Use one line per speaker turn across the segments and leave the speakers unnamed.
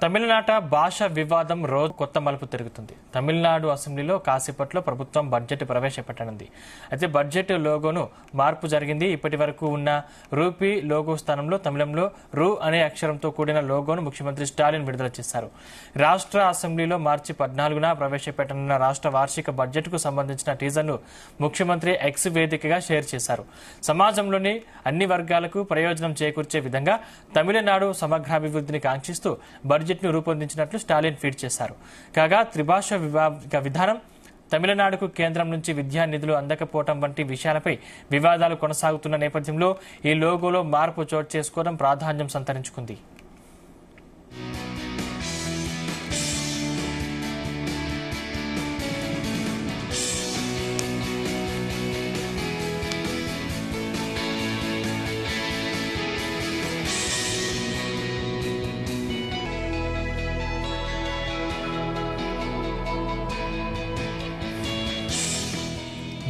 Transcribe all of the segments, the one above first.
తమిళనాట భాష వివాదం రోజు కొత్త మలుపు తిరుగుతుంది. తమిళనాడు అసెంబ్లీలో కాసేపట్లో ప్రభుత్వం బడ్జెట్ ప్రవేశపెట్టనుంది. అయితే బడ్జెట్ లోగోను మార్పు జరిగింది. ఇప్పటి వరకు ఉన్న రూపీ లోగో స్థానంలో తమిళంలో రు అనే అక్షరంతో కూడిన లోగోను ముఖ్యమంత్రి స్టాలిన్ విడుదల చేశారు. రాష్ట్ర అసెంబ్లీలో మార్చి 14న ప్రవేశపెట్టనున్న రాష్ట్ర వార్షిక బడ్జెట్ కు సంబంధించిన టీజర్ను ముఖ్యమంత్రి ఎక్స్ వేదికగా షేర్ చేశారు. సమాజంలోని అన్ని వర్గాలకు ప్రయోజనం చేకూర్చే విధంగా తమిళనాడు సమగ్రాభివృద్ధిని కాంక్షిస్తూ బడ్జెట్ ను రూపొందించినట్లు స్టాలిన్ ట్వీట్ చేశారు. కాగా త్రిభాష విధానం, తమిళనాడుకు కేంద్రం నుంచి విద్యా నిధులు అందకపోవడం వంటి విషయాలపై వివాదాలు కొనసాగుతున్న నేపథ్యంలో ఈ లోగోలో మార్పు చోటు చేసుకోవడం ప్రాధాన్యం సంతరించుకుంది.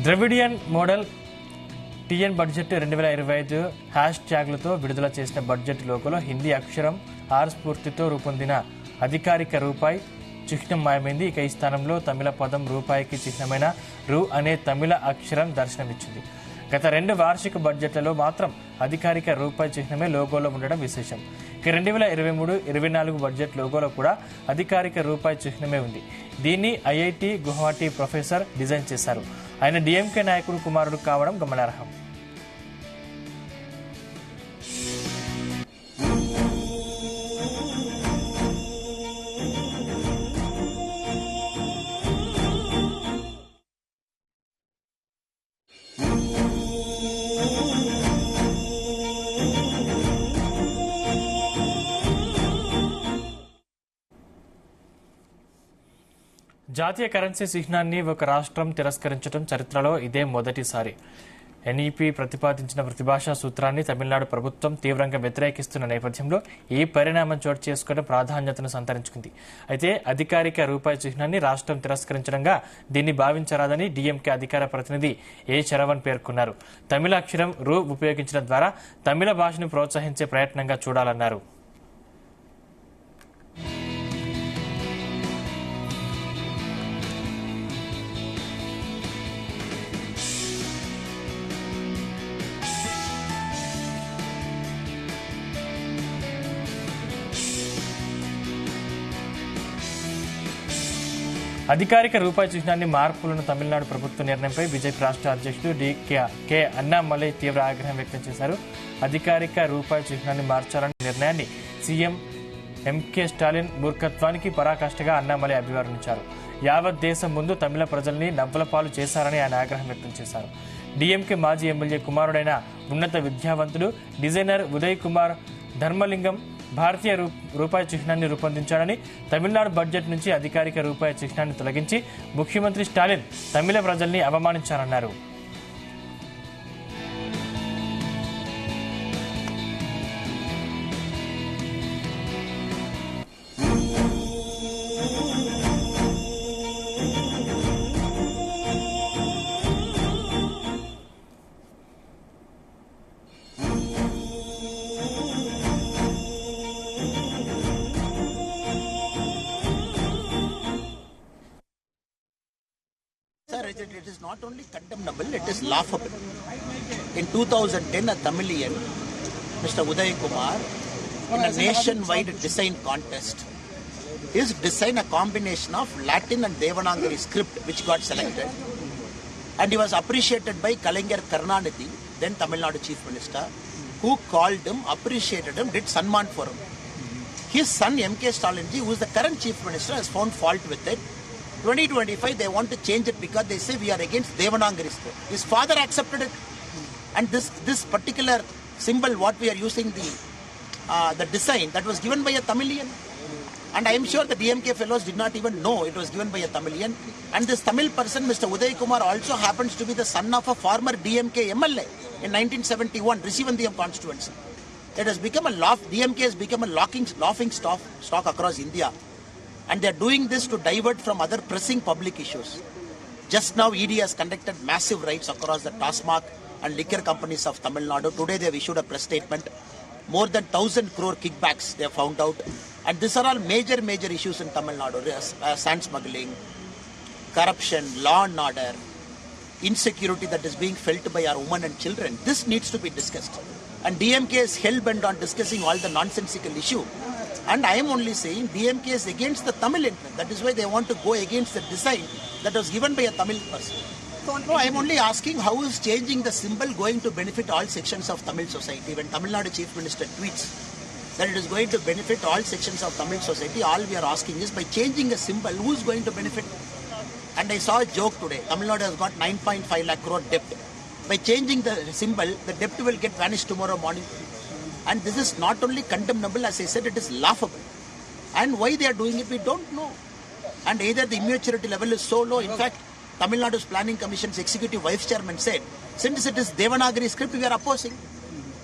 Dravidian model TN budget 2025 hash ట్యాగ్లతో విడుదల చేసిన బడ్జెట్ లోగోలో హిందీ అక్షరం ఆర్ స్ఫూర్తితో రూపొందిన అధికారిక రూపాయి చిహ్నం మాయమైంది. ఇక ఈ స్థానంలో తమిళ పదం రూపాయికి చిహ్నమైన రు అనే తమిళ అక్షరం దర్శనమిచ్చింది. గత 2 వార్షిక బడ్జెట్లలో మాత్రం అధికారిక రూపాయి చిహ్నమే లోగోలో ఉండడం విశేషం. ఇక 2023-24 బడ్జెట్ లోగోలో కూడా అధికారిక రూపాయి చిహ్నమే ఉంది. దీన్ని ఐఐటి గువాహటి ప్రొఫెసర్ డిజైన్ చేశారు. ఆయన డిఎంకే నాయకుడు కుమారుడు కావడం గమనార్హం. జాతీయ కరెన్సీ చిహ్నాన్ని ఒక రాష్ట్రం తిరస్కరించడం చరిత్రలో ఇదే మొదటిసారి. ఎన్ఈపీ ప్రతిపాదించిన ప్రతిభాషా సూత్రాన్ని తమిళనాడు ప్రభుత్వం తీవ్రంగా వ్యతిరేకిస్తున్న నేపథ్యంలో ఈ పరిణామం చోటు చేసుకోవడం ప్రాధాన్యతను సంతరించుకుంది. అయితే అధికారిక రూపాయి చిహ్నాన్ని రాష్ట్రం తిరస్కరించడంగా దీన్ని భావించరాదని డీఎంకే అధికార ప్రతినిధి ఏ శరవణ్ పేర్కొన్నారు. తమిళ అక్షరం రు ఉపయోగించడం ద్వారా తమిళ భాషను ప్రోత్సహించే ప్రయత్నంగా చూడాలన్నారు. అధికారిక రూపాయి చిహ్నాన్ని మార్పులను తమిళనాడు ప్రభుత్వ నిర్ణయంపై బీజేపీ రాష్ట్ర అధ్యక్షుడు కె అన్నామలై తీవ్ర ఆగ్రహం వ్యక్తం చేశారు. అధికారిక రూపాయి చిహ్నాన్ని మార్చాలన్న నిర్ణయాన్ని సీఎం ఎంకే స్టాలిన్ మూర్ఖత్వానికి పరాకాష్ఠగా అన్నామలై అభివర్ణించారు. యావత్ దేశం ముందు తమిళ ప్రజల్ని నవ్వులపాలు చేశారని ఆయన ఆగ్రహం వ్యక్తం చేశారు. డీఎంకే మాజీ ఎమ్మెల్యే కుమారుడైన ఉన్నత విద్యావంతుడు డిజైనర్ ఉదయ్ కుమార్ ధర్మలింగం భారతీయ రూపాయి చిహ్నాన్ని రూపొందించాడని, తమిళనాడు బడ్జెట్ నుంచి అధికారిక రూపాయి చిహ్నాన్ని తొలగించి ముఖ్యమంత్రి స్టాలిన్ తమిళ ప్రజల్ని అవమానించారన్నారు.
It is not only condemnable, it is laughable. In 2010, a Tamilian, Mr. Uday Kumar, in a nationwide design contest, his design a combination of Latin and Devanagari script which got selected, and he was appreciated by Kalaignar Karunanidhi, then Tamil Nadu Chief Minister, who called him, appreciated him, did Sanman for him. His son MK Stalinji, who is the current Chief Minister, has found fault with it. 2025 they want to change it because they say we are against Devanagari script. His father accepted it, and this particular symbol what we are using, the design, that was given by a Tamilian, and I am sure the DMK fellows did not even know it was given by a Tamilian. And this Tamil person, Mr. Uday Kumar, also happens to be the son of a former DMK MLA in 1971 Risivandiam constituency. It has become a DMK has become a laughing stock across India. And they are doing this to divert from other pressing public issues. Just now, ED has conducted massive raids across the TASMAC and liquor companies of Tamil Nadu. Today, they have issued a press statement. More than 1,000 crore kickbacks they have found out. And these are all major issues in Tamil Nadu. Sand smuggling, corruption, law and order, insecurity that is being felt by our women and children. This needs to be discussed. And DMK is hell-bent on discussing all the nonsensical issue. And I am only saying DMK is against the Tamil interest. That is why they want to go against the design that was given by a Tamil person. No, I am only asking how is changing the symbol going to benefit all sections of Tamil society. When Tamil Nadu Chief Minister tweets that it is going to benefit all sections of Tamil society, all we are asking is by changing a symbol, who is going to benefit? And I saw a joke today. Tamil Nadu has got 9.5 lakh crore debt. By changing the symbol, the debt will get vanished tomorrow morning. And this is not only condemnable, as I said, it is laughable. And why they are doing it, we don't know. And either the immaturity level is so low. In fact, Tamil Nadu's Planning Commission's executive vice chairman said, since it is Devanagari script, we are opposing.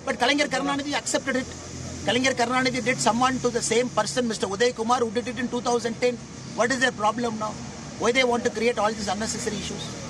But Kalaignar Karunanidhi accepted it. Kalaignar Karunanidhi did someone to the same person, Mr. Uday Kumar, who did it in 2010. What is their problem now? Why they want to create all these unnecessary issues?